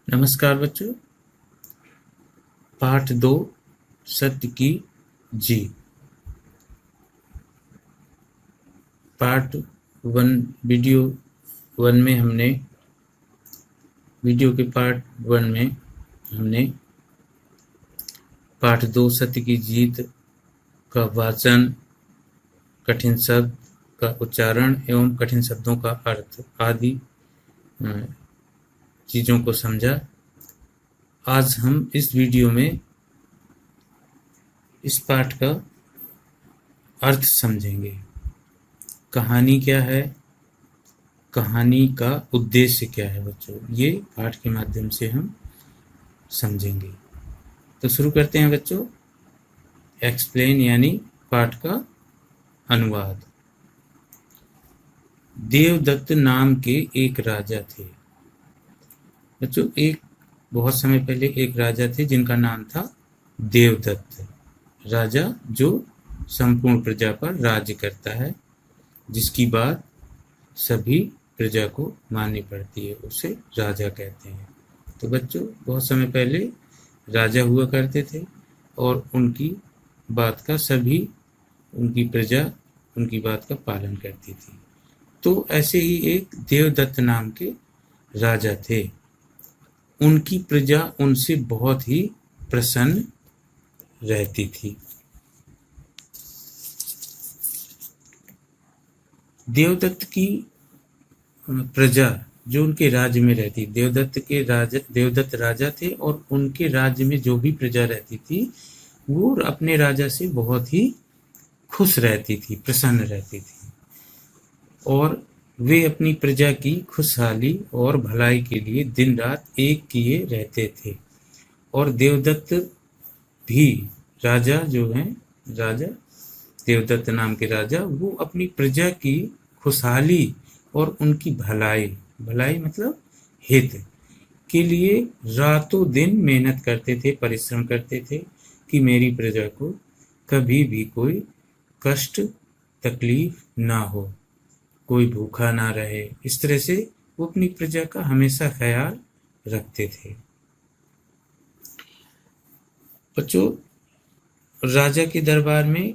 नमस्कार बच्चों। पाठ 2 सत्य की जीत। पार्ट 1 वीडियो 1 में हमने पार्ट 1 में हमने पाठ 2 सत्य की जीत का वाचन, कठिन शब्द का उच्चारण एवं कठिन शब्दों का अर्थ आदि चीज़ों को समझा। आज हम इस वीडियो में इस पाठ का अर्थ समझेंगे। कहानी क्या है, कहानी का उद्देश्य क्या है बच्चों, ये पाठ के माध्यम से हम समझेंगे। तो शुरू करते हैं बच्चों। एक्सप्लेन यानी पाठ का अनुवाद। देवदत्त नाम के एक राजा थे बच्चों। बहुत समय पहले एक राजा थे जिनका नाम था देवदत्त। राजा जो संपूर्ण प्रजा पर राज्य करता है, जिसकी बात सभी प्रजा को माननी पड़ती है, उसे राजा कहते हैं। तो बच्चों, बहुत समय पहले राजा हुआ करते थे और उनकी बात का सभी उनकी प्रजा उनकी बात का पालन करती थी। तो ऐसे ही एक देवदत्त नाम के राजा थे। उनकी प्रजा उनसे बहुत ही प्रसन्न रहती थी। देवदत्त की प्रजा जो उनके राज्य में रहती, देवदत्त राजा थे और उनके राज्य में जो भी प्रजा रहती थी वो अपने राजा से बहुत ही खुश रहती थी, प्रसन्न रहती थी और वे अपनी प्रजा की खुशहाली और भलाई के लिए दिन रात एक किए रहते थे। और देवदत्त भी राजा जो हैं, राजा देवदत्त नाम के राजा, वो अपनी प्रजा की खुशहाली और उनकी भलाई मतलब हित के लिए रातों दिन मेहनत करते थे, परिश्रम करते थे कि मेरी प्रजा को कभी भी कोई कष्ट तकलीफ ना हो, कोई भूखा ना रहे। इस तरह से वो अपनी प्रजा का हमेशा ख्याल रखते थे। बच्चों, राजा के दरबार में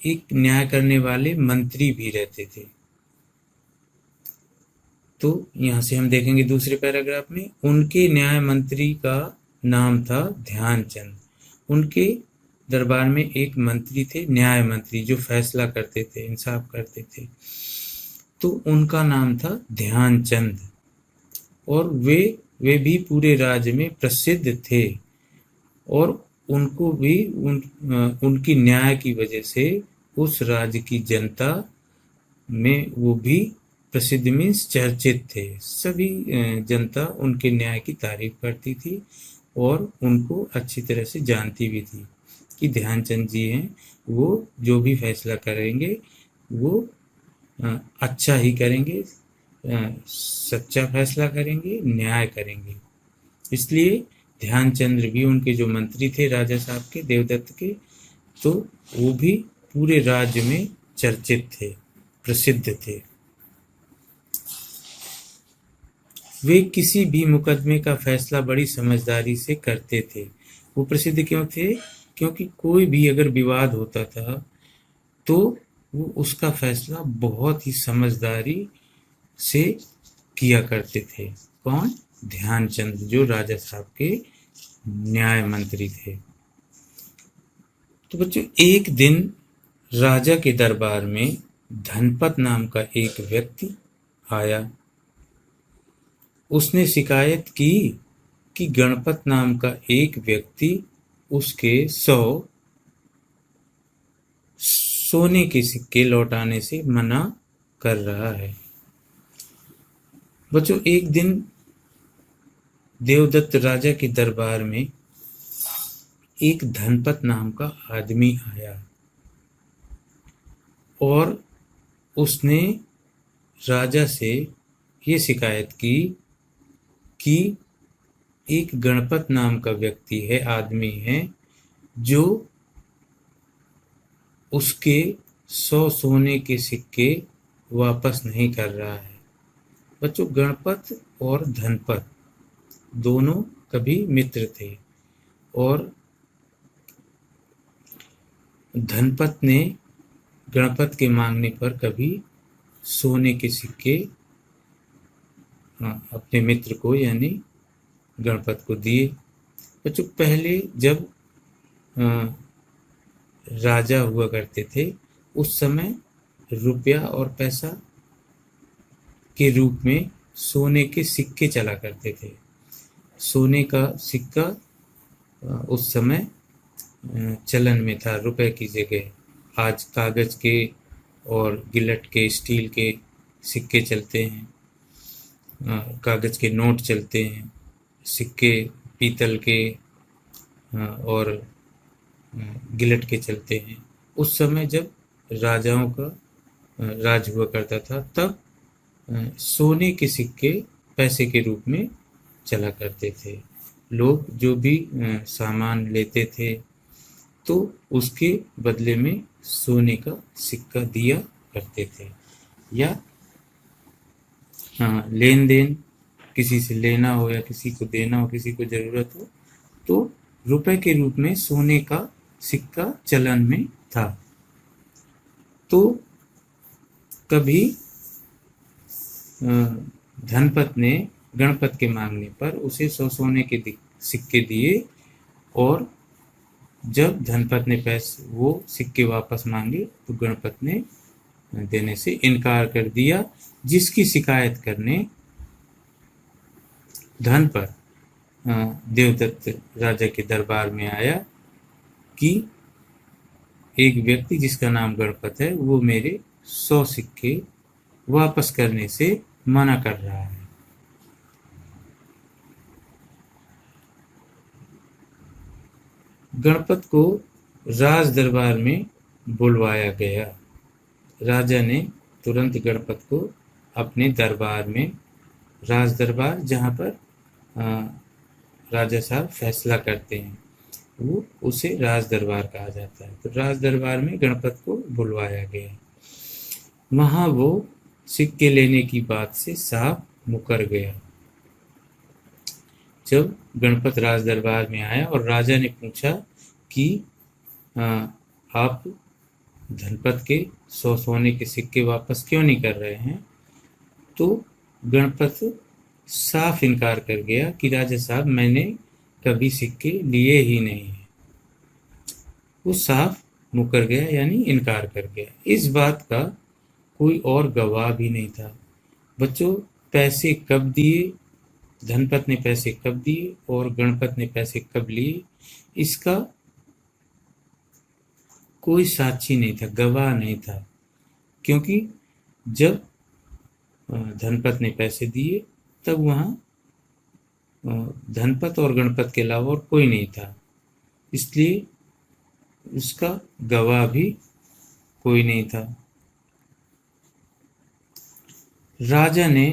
एक न्याय करने वाले मंत्री भी रहते थे। तो यहां से हम देखेंगे दूसरे पैराग्राफ में, उनके न्याय मंत्री का नाम था ध्यानचंद। उनके दरबार में एक मंत्री थे, न्याय मंत्री, जो फैसला करते थे, इंसाफ करते थे। तो उनका नाम था ध्यानचंद और वे भी पूरे राज्य में प्रसिद्ध थे और उनको भी उनकी न्याय की वजह से उस राज्य की जनता में वो भी प्रसिद्ध मीन्स चर्चित थे। सभी जनता उनके न्याय की तारीफ करती थी और उनको अच्छी तरह से जानती भी थी कि ध्यानचंद जी हैं, वो जो भी फैसला करेंगे वो अच्छा ही करेंगे, सच्चा फैसला करेंगे, न्याय करेंगे। इसलिए ध्यानचंद्र भी, उनके जो मंत्री थे राजा साहब के, देवदत्त के, तो वो भी पूरे राज्य में चर्चित थे, प्रसिद्ध थे। वे किसी भी मुकदमे का फैसला बड़ी समझदारी से करते थे। वो प्रसिद्ध क्यों थे? क्योंकि कोई भी अगर विवाद होता था तो वो उसका फैसला बहुत ही समझदारी से किया करते थे। कौन? ध्यानचंद, जो राजा साहब के न्याय मंत्री थे। तो बच्चों, एक दिन राजा के दरबार में धनपत नाम का एक व्यक्ति आया। उसने शिकायत की कि गणपत नाम का एक व्यक्ति उसके 100 सोने के सिक्के लौटाने से मना कर रहा है। बच्चों, एक दिन देवदत्त राजा के दरबार में एक धनपत नाम का आदमी आया और उसने राजा से ये शिकायत की कि एक गणपत नाम का व्यक्ति है, आदमी है, जो उसके 100 सोने के सिक्के वापस नहीं कर रहा है। बच्चों, गणपत और धनपत दोनों कभी मित्र थे और धनपत ने गणपत के मांगने पर कभी सोने के सिक्के अपने मित्र को यानी गणपत को दिए। बच्चों, पहले जब राजा हुआ करते थे उस समय रुपया और पैसा के रूप में सोने के सिक्के चला करते थे। सोने का सिक्का उस समय चलन में था रुपए की जगह। आज कागज के और गिलट के, स्टील के सिक्के चलते हैं, कागज के नोट चलते हैं, सिक्के पीतल के और गिलट के चलते हैं। उस समय जब राजाओं का राज हुआ करता था तब सोने के सिक्के पैसे के रूप में चला करते थे। लोग जो भी सामान लेते थे तो उसके बदले में सोने का सिक्का दिया करते थे। या लेन देन, किसी से लेना हो या किसी को देना हो, किसी को जरूरत हो, तो रुपए के रूप में सोने का सिक्का चलन में था। तो कभी धनपत ने गणपत के मांगने पर उसे 100 सोने के सिक्के दिए और जब धनपत ने वो सिक्के वापस मांगे तो गणपत ने देने से इनकार कर दिया, जिसकी शिकायत करने धनपत देवदत्त राजा के दरबार में आया कि एक व्यक्ति जिसका नाम गणपत है वो मेरे 100 सिक्के वापस करने से मना कर रहा है। गणपत को राज दरबार में बुलवाया गया। राजा ने तुरंत गणपत को अपने दरबार में, राज दरबार जहाँ पर राजा साहब फैसला करते हैं, वो उसे राज दरबार कहा जाता है। तो राज दरबार में गणपत को बुलवाया गया। वहाँ वो सिक्के लेने की बात से साफ मुकर गया। जब गणपत राज दरबार में आया और राजा ने पूछा कि आप धनपत के 100 सोने के सिक्के वापस क्यों नहीं कर रहे हैं, तो गणपत साफ इनकार कर गया कि राजा साहब मैंने कभी सिक्के लिए ही नहीं है। वो साफ मुकर गया यानी इनकार कर गया। इस बात का कोई और गवाह भी नहीं था। बच्चों, पैसे कब दिए, धनपत ने पैसे कब दिए और गणपत ने पैसे कब लिए, इसका कोई साक्षी नहीं था, गवाह नहीं था। क्योंकि जब धनपत ने पैसे दिए तब वहाँ धनपत और गणपत के अलावा और कोई नहीं था, इसलिए उसका गवाह भी कोई नहीं था। राजा ने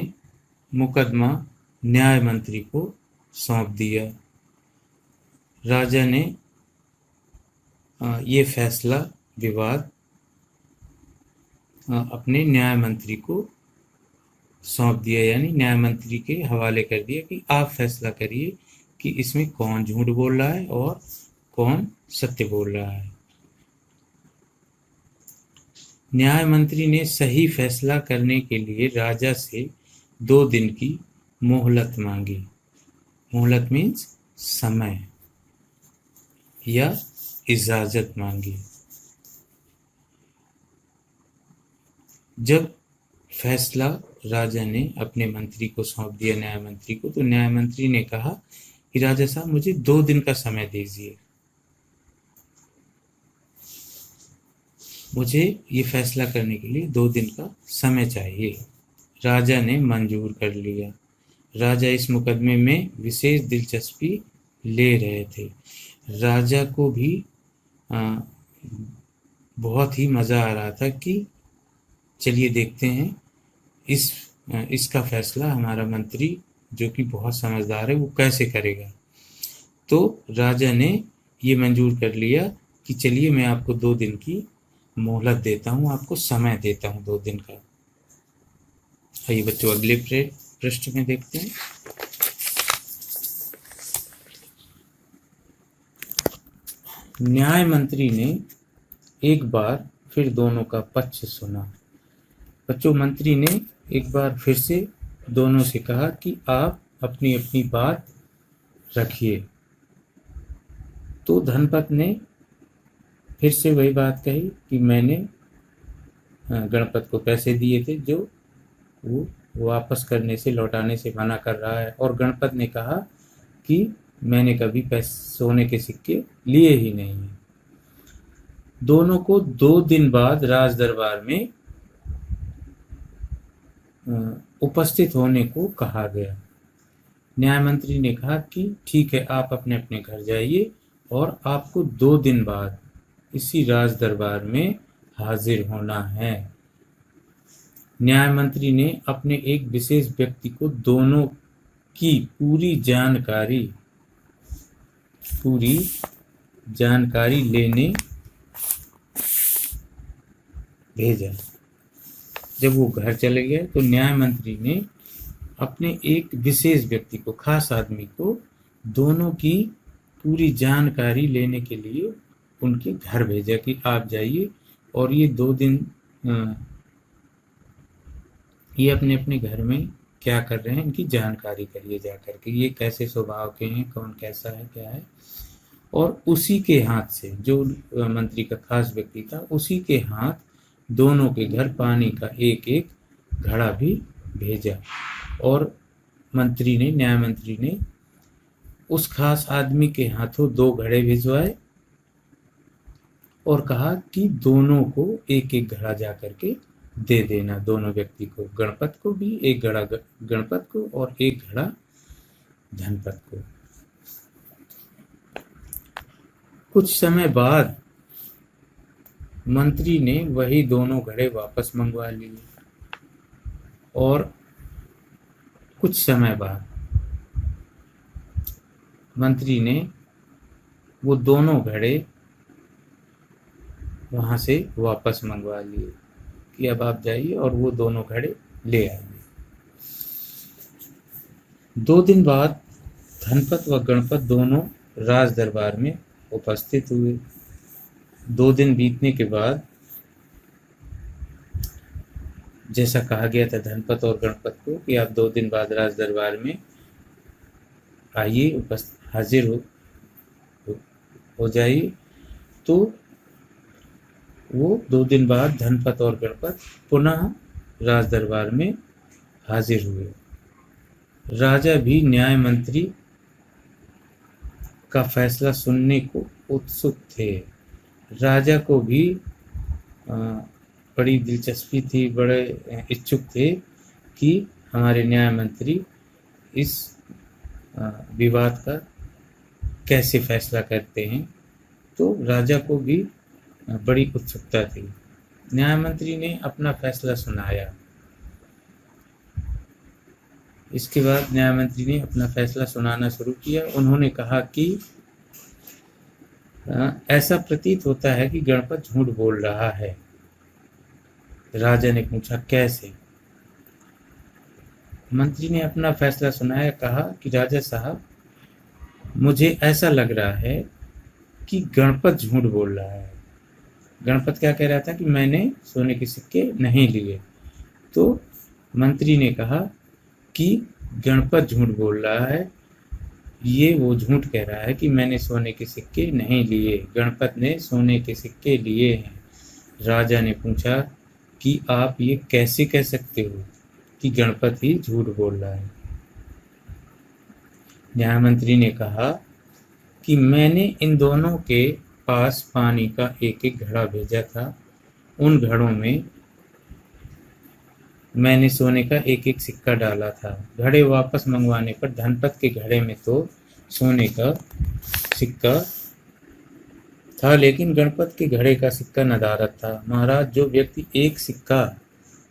मुकदमा न्याय मंत्री को सौंप दिया। राजा ने ये फैसला विवाद अपने न्याय मंत्री को सौंप दिया, यानी न्याय मंत्री के हवाले कर दिया कि आप फैसला करिए कि इसमें कौन झूठ बोल रहा है और कौन सत्य बोल रहा है। न्याय मंत्री ने सही फैसला करने के लिए राजा से 2 दिन की मोहलत मांगी। मोहलत मीन्स समय या इजाजत मांगी। जब फैसला राजा ने अपने मंत्री को सौंप दिया, न्याय मंत्री को, तो न्याय मंत्री ने कहा कि राजा साहब मुझे 2 दिन का समय दीजिए, मुझे ये फैसला करने के लिए 2 दिन का समय चाहिए। राजा ने मंजूर कर लिया। राजा इस मुकदमे में विशेष दिलचस्पी ले रहे थे। राजा को भी बहुत ही मज़ा आ रहा था कि चलिए देखते हैं इसका फैसला हमारा मंत्री जो कि बहुत समझदार है वो कैसे करेगा। तो राजा ने ये मंजूर कर लिया कि चलिए मैं आपको 2 दिन की मोहलत देता हूँ, आपको समय देता हूँ 2 दिन का। आइए बच्चों अगले पृष्ठ में देखते हैं। न्याय मंत्री ने एक बार फिर दोनों का पक्ष सुना। बच्चों, मंत्री ने एक बार फिर से दोनों से कहा कि आप अपनी अपनी बात रखिए। तो धनपत ने फिर से वही बात कही कि मैंने गणपत को पैसे दिए थे जो वो वापस करने से, लौटाने से मना कर रहा है। और गणपत ने कहा कि मैंने कभी सोने के सिक्के लिए ही नहीं हैं। दोनों को 2 दिन बाद राज दरबार में उपस्थित होने को कहा गया। न्याय मंत्री ने कहा कि ठीक है, आप अपने अपने घर जाइए और आपको 2 दिन बाद इसी राज दरबार में हाजिर होना है। न्याय मंत्री ने अपने एक विशेष व्यक्ति को दोनों की पूरी जानकारी लेने भेजा। जब वो घर चले गए तो न्याय मंत्री ने अपने एक विशेष व्यक्ति को, खास आदमी को, दोनों की पूरी जानकारी लेने के लिए उनके घर भेजा कि आप जाइए और ये 2 दिन ये अपने अपने घर में क्या कर रहे हैं इनकी जानकारी करिए जा करके, ये कैसे स्वभाव के हैं, कौन कैसा है, क्या है। और उसी के हाथ से, जो मंत्री का खास व्यक्ति था, उसी के हाथ दोनों के घर पानी का एक एक घड़ा भी भेजा। और न्याय मंत्री ने उस खास आदमी के हाथों 2 घड़े भिजवाए और कहा कि दोनों को एक एक घड़ा जा करके दे देना, दोनों व्यक्ति को, गणपत को भी एक घड़ा गणपत को और एक घड़ा धनपत को। कुछ समय बाद मंत्री ने वही दोनों घड़े वापस मंगवा लिए और कुछ समय बाद मंत्री ने वो दोनों घड़े वहां से वापस मंगवा लिए कि अब आप जाइए और वो दोनों घड़े ले आइए। 2 दिन बाद धनपत व गणपत दोनों राज दरबार में उपस्थित हुए। 2 दिन बीतने के बाद जैसा कहा गया था धनपत और गणपत को कि आप 2 दिन बाद राज दरबार में आइए, हाजिर हो जाइए, तो वो 2 दिन बाद धनपत और गणपत पुनः राज दरबार में हाजिर हुए। राजा भी न्याय मंत्री का फैसला सुनने को उत्सुक थे। राजा को भी बड़ी दिलचस्पी थी, बड़े इच्छुक थे कि हमारे न्याय मंत्री इस विवाद का कैसे फैसला करते हैं। तो राजा को भी बड़ी उत्सुकता थी। न्याय मंत्री ने अपना फैसला सुनाया। इसके बाद न्याय मंत्री ने अपना फैसला सुनाना शुरू किया। उन्होंने कहा कि ऐसा प्रतीत होता है कि गणपत झूठ बोल रहा है। राजा ने पूछा, कैसे? मंत्री ने अपना फैसला सुनाया, कहा कि राजा साहब, मुझे ऐसा लग रहा है कि गणपत झूठ बोल रहा है। गणपत क्या कह रहा था कि मैंने सोने के सिक्के नहीं लिए। तो मंत्री ने कहा कि गणपत झूठ बोल रहा है, ये वो झूठ कह रहा है कि मैंने सोने के सिक्के नहीं लिए, गणपत ने सोने के सिक्के लिए हैं। राजा ने पूछा कि आप ये कैसे कह सकते हो कि गणपत ही झूठ बोल रहा है? न्याय मंत्री ने कहा कि मैंने इन दोनों के पास पानी का एक एक घड़ा भेजा था। उन घड़ों में मैंने सोने का एक एक सिक्का डाला था। घड़े वापस मंगवाने पर धनपत के घड़े में तो सोने का सिक्का था, लेकिन गणपत के घड़े का सिक्का नदारद था। महाराज, जो व्यक्ति एक सिक्का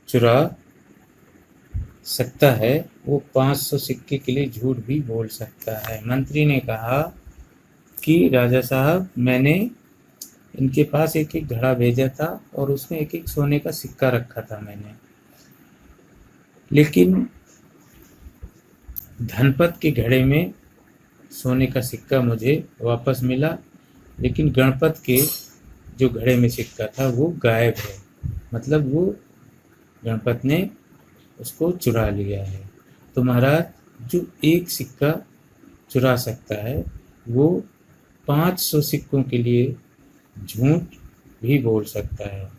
चुरा सकता है वो 500 सिक्के के लिए झूठ भी बोल सकता है। मंत्री ने कहा कि राजा साहब, मैंने इनके पास एक एक घड़ा भेजा था और उसमें एक एक सोने का सिक्का रखा था मैंने, लेकिन धनपत के घड़े में सोने का सिक्का मुझे वापस मिला लेकिन गणपत के जो घड़े में सिक्का था वो गायब है, मतलब वो गणपत ने उसको चुरा लिया है। तो महाराज जो एक सिक्का चुरा सकता है वो 500 सिक्कों के लिए झूठ भी बोल सकता है।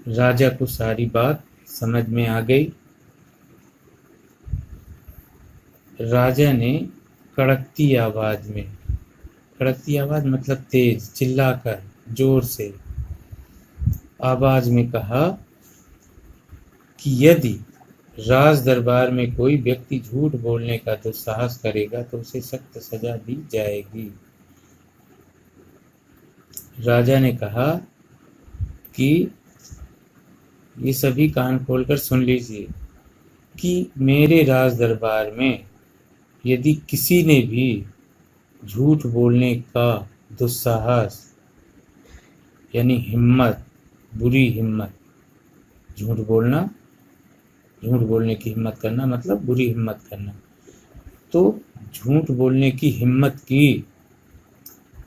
राजा को सारी बात समझ में आ गई। राजा ने कड़कती आवाज में, कड़कती आवाज मतलब तेज, चिल्लाकर जोर से आवाज में कहा कि यदि राज दरबार में कोई व्यक्ति झूठ बोलने का दुस्साहस करेगा तो उसे सख्त सजा दी जाएगी। राजा ने कहा कि ये सभी कान खोलकर सुन लीजिए कि मेरे राज दरबार में यदि किसी ने भी झूठ बोलने का दुस्साहस यानी हिम्मत, बुरी हिम्मत, झूठ बोलना, झूठ बोलने की हिम्मत करना मतलब बुरी हिम्मत करना, तो झूठ बोलने की हिम्मत की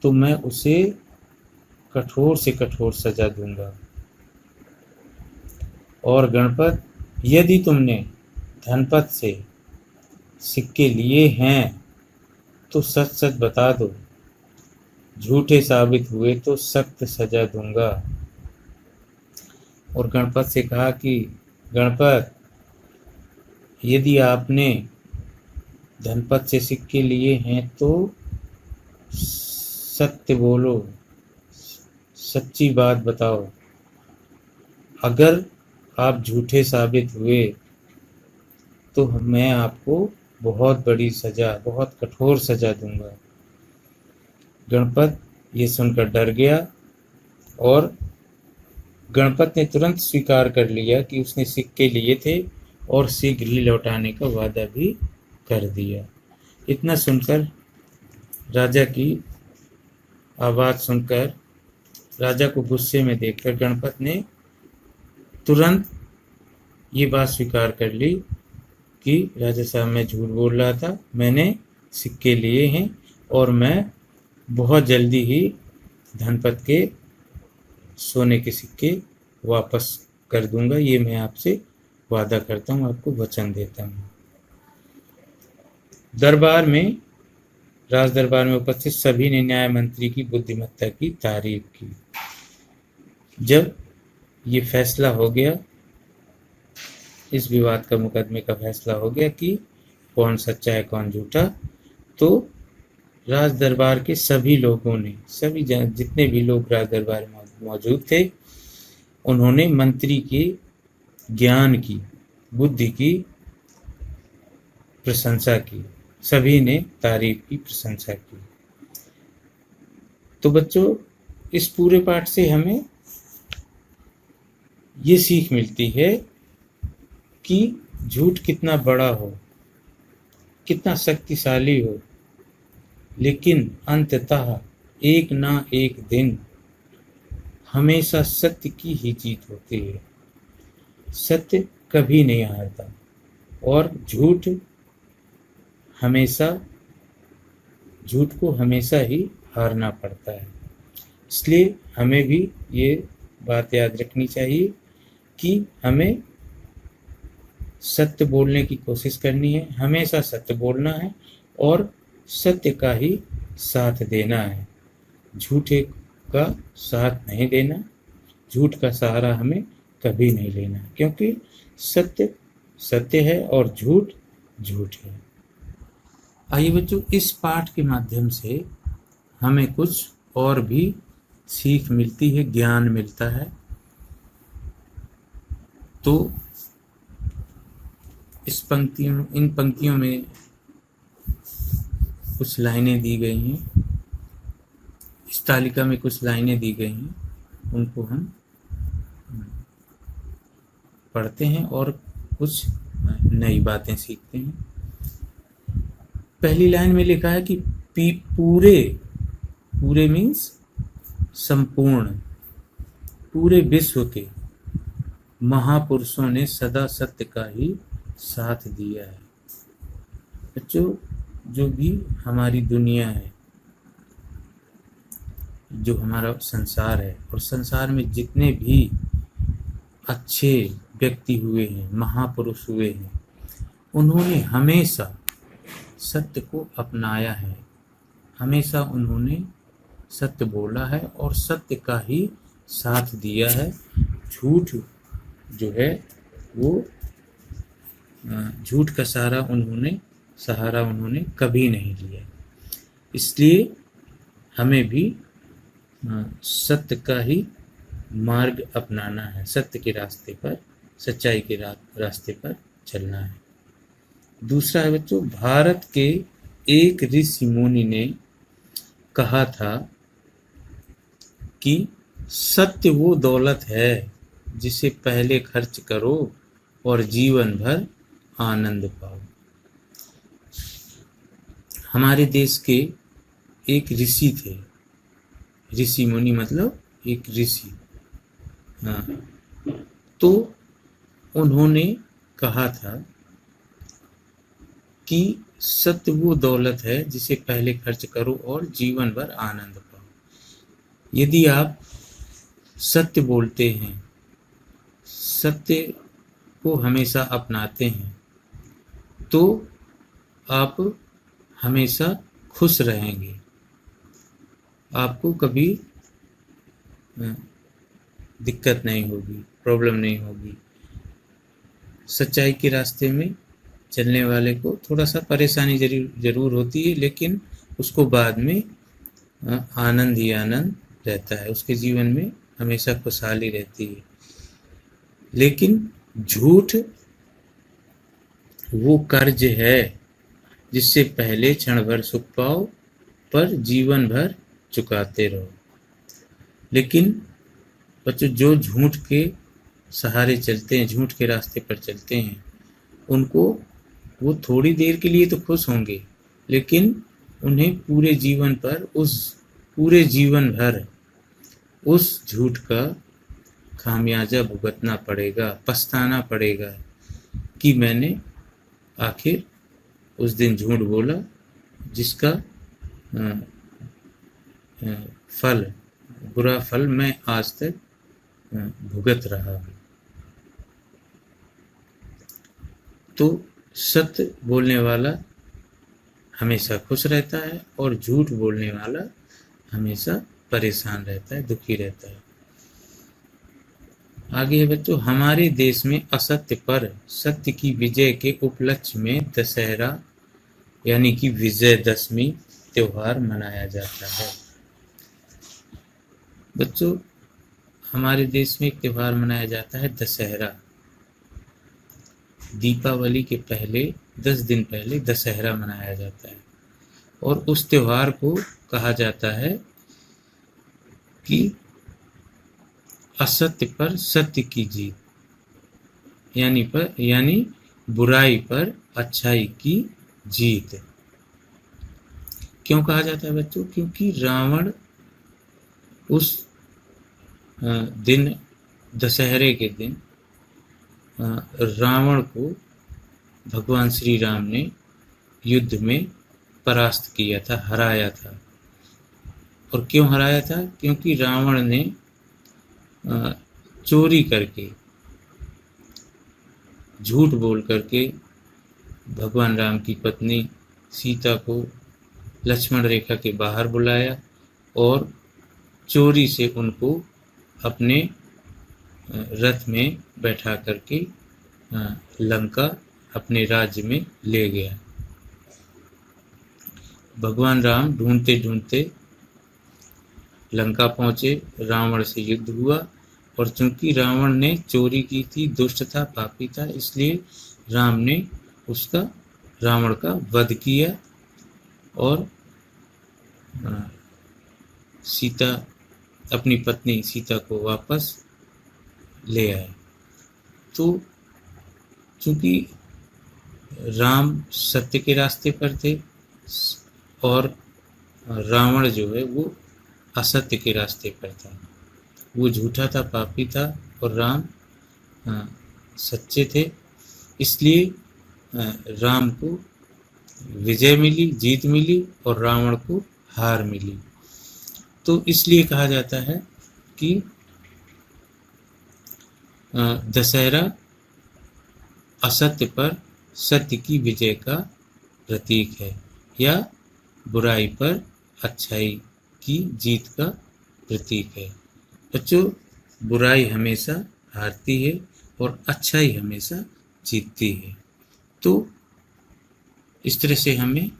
तो मैं उसे कठोर से कठोर सजा दूंगा। और गणपत, यदि तुमने धनपत से सिक्के लिए हैं तो सच सच बता दो, झूठे साबित हुए तो सख्त सजा दूंगा। और गणपत से कहा कि गणपत, यदि आपने धनपत से सिक्के लिए हैं तो सत्य बोलो, सच्ची बात बताओ। अगर आप झूठे साबित हुए तो मैं आपको बहुत बड़ी सजा, बहुत कठोर सजा दूंगा। गणपत ये सुनकर डर गया और गणपत ने तुरंत स्वीकार कर लिया कि उसने सिक्के लिए थे और शीघ्र ही लौटाने का वादा भी कर दिया। इतना सुनकर राजा की आवाज़ सुनकर, राजा को गुस्से में देखकर गणपत ने तुरंत ये बात स्वीकार कर ली कि राजा साहब मैं झूठ बोल रहा था, मैंने सिक्के लिए हैं और मैं बहुत जल्दी ही धनपत के सोने के सिक्के वापस कर दूंगा, ये मैं आपसे वादा करता हूँ, आपको वचन देता हूँ। दरबार में, राज दरबार में उपस्थित सभी ने न्याय मंत्री की बुद्धिमत्ता की तारीफ की। जब ये फैसला हो गया, इस विवाद का, मुकदमे का फैसला हो गया कि कौन सच्चा है कौन झूठा, तो राज दरबार के सभी लोगों ने, सभी जितने भी लोग राज दरबार में मौजूद थे, उन्होंने मंत्री के ज्ञान की, बुद्धि की प्रशंसा की, सभी ने तारीफ की, प्रशंसा की। तो बच्चों, इस पूरे पाठ से हमें ये सीख मिलती है कि झूठ कितना बड़ा हो, कितना शक्तिशाली हो, लेकिन अंततः एक ना एक दिन हमेशा सत्य की ही जीत होती है। सत्य कभी नहीं हारता और झूठ को हमेशा ही हारना पड़ता है। इसलिए हमें भी ये बात याद रखनी चाहिए कि हमें सत्य बोलने की कोशिश करनी है, हमेशा सत्य बोलना है और सत्य का ही साथ देना है, झूठे का साथ नहीं देना, झूठ का सहारा हमें कभी नहीं लेना, क्योंकि सत्य सत्य है और झूठ झूठ है। आइए बच्चों, इस पाठ के माध्यम से हमें कुछ और भी सीख मिलती है, ज्ञान मिलता है। तो इन पंक्तियों में कुछ लाइनें दी गई हैं, इस तालिका में कुछ लाइनें दी गई हैं, उनको हम पढ़ते हैं और कुछ नई बातें सीखते हैं। पहली लाइन में लिखा है कि पूरे मीन्स संपूर्ण, पूरे विश्व के महापुरुषों ने सदा सत्य का ही साथ दिया है। बच्चों, जो भी हमारी दुनिया है, जो हमारा संसार है और संसार में जितने भी अच्छे व्यक्ति हुए हैं, महापुरुष हुए हैं, उन्होंने हमेशा सत्य को अपनाया है, हमेशा उन्होंने सत्य बोला है और सत्य का ही साथ दिया है। झूठ जो है वो झूठ का सहारा उन्होंने कभी नहीं लिया। इसलिए हमें भी सत्य का ही मार्ग अपनाना है, सत्य के रास्ते पर, सच्चाई के रास्ते पर चलना है। दूसरा है बच्चों, भारत के एक ऋषि मुनि ने कहा था कि सत्य वो दौलत है जिसे पहले खर्च करो और जीवन भर आनंद पाओ। हमारे देश के एक ऋषि थे, ऋषि मुनि मतलब एक ऋषि, हाँ, तो उन्होंने कहा था कि सत्य वो दौलत है जिसे पहले खर्च करो और जीवन भर आनंद पाओ। यदि आप सत्य बोलते हैं, सत्य को हमेशा अपनाते हैं, तो आप हमेशा खुश रहेंगे, आपको कभी दिक्कत नहीं होगी, प्रॉब्लम नहीं होगी। सच्चाई के रास्ते में चलने वाले को थोड़ा सा परेशानी जरूर होती है, लेकिन उसको बाद में आनंद ही आनंद रहता है, उसके जीवन में हमेशा खुशहाली रहती है। लेकिन झूठ वो कर्ज है जिससे पहले क्षण भर सुख पाओ पर जीवन भर चुकाते रहो। लेकिन बच्चों, जो झूठ के सहारे चलते हैं, झूठ के रास्ते पर चलते हैं, उनको वो थोड़ी देर के लिए तो खुश होंगे, लेकिन उन्हें पूरे जीवन भर उस झूठ का खामियाजा भुगतना पड़ेगा, पछताना पड़ेगा कि मैंने आखिर उस दिन झूठ बोला जिसका बुरा फल मैं आज तक भुगत रहा हूँ। तो सत्य बोलने वाला हमेशा खुश रहता है और झूठ बोलने वाला हमेशा परेशान रहता है, दुखी रहता है। आगे है बच्चों, हमारे देश में असत्य पर सत्य की विजय के उपलक्ष्य में दशहरा यानी कि विजयदशमी त्योहार मनाया जाता है। बच्चों, हमारे देश में एक त्योहार मनाया जाता है दशहरा। दीपावली के पहले 10 दिन पहले दशहरा मनाया जाता है और उस त्योहार को कहा जाता है कि असत्य पर सत्य की जीत, यानी बुराई पर अच्छाई की जीत। क्यों कहा जाता है बच्चों? क्योंकि रावण उस दिन, दशहरे के दिन, रावण को भगवान श्री राम ने युद्ध में परास्त किया था, हराया था। और क्यों हराया था? क्योंकि रावण ने चोरी करके, झूठ बोल करके भगवान राम की पत्नी सीता को लक्ष्मण रेखा के बाहर बुलाया और चोरी से उनको अपने रथ में बैठा करके लंका अपने राज्य में ले गया। भगवान राम ढूंढते ढूंढते लंका पहुंचे, रावण से युद्ध हुआ और चूंकि रावण ने चोरी की थी, दुष्ट था, पापी था, इसलिए राम ने रावण का वध किया और सीता, अपनी पत्नी सीता को वापस ले आए। तो चूंकि राम सत्य के रास्ते पर थे और रावण जो है वो असत्य के रास्ते पर था, वो झूठा था, पापी था और राम सच्चे थे, इसलिए राम को विजय मिली, जीत मिली और रावण को हार मिली। तो इसलिए कहा जाता है कि दशहरा असत्य पर सत्य की विजय का प्रतीक है, या बुराई पर अच्छाई की जीत का प्रतीक है। बच्चों, बुराई हमेशा हारती है और अच्छाई हमेशा जीतती है। तो इस तरह से हमें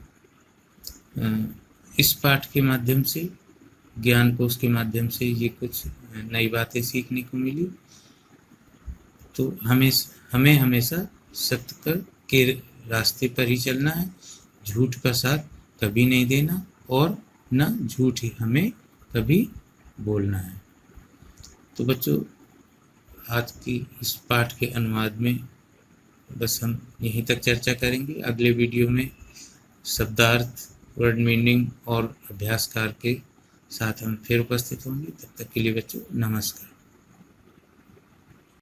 इस पाठ के माध्यम से, ज्ञान कोश के माध्यम से ये कुछ नई बातें सीखने को मिली। तो हमें हमेशा सत्य के रास्ते पर ही चलना है, झूठ का साथ कभी नहीं देना और न झूठ ही हमें कभी बोलना है। तो बच्चों, आज की इस पाठ के अनुवाद में बस हम यहीं तक चर्चा करेंगे। अगले वीडियो में शब्दार्थ, वर्ड मीनिंग और अभ्यासकार के साथ हम फिर उपस्थित होंगे। तब तक के लिए बच्चों नमस्कार।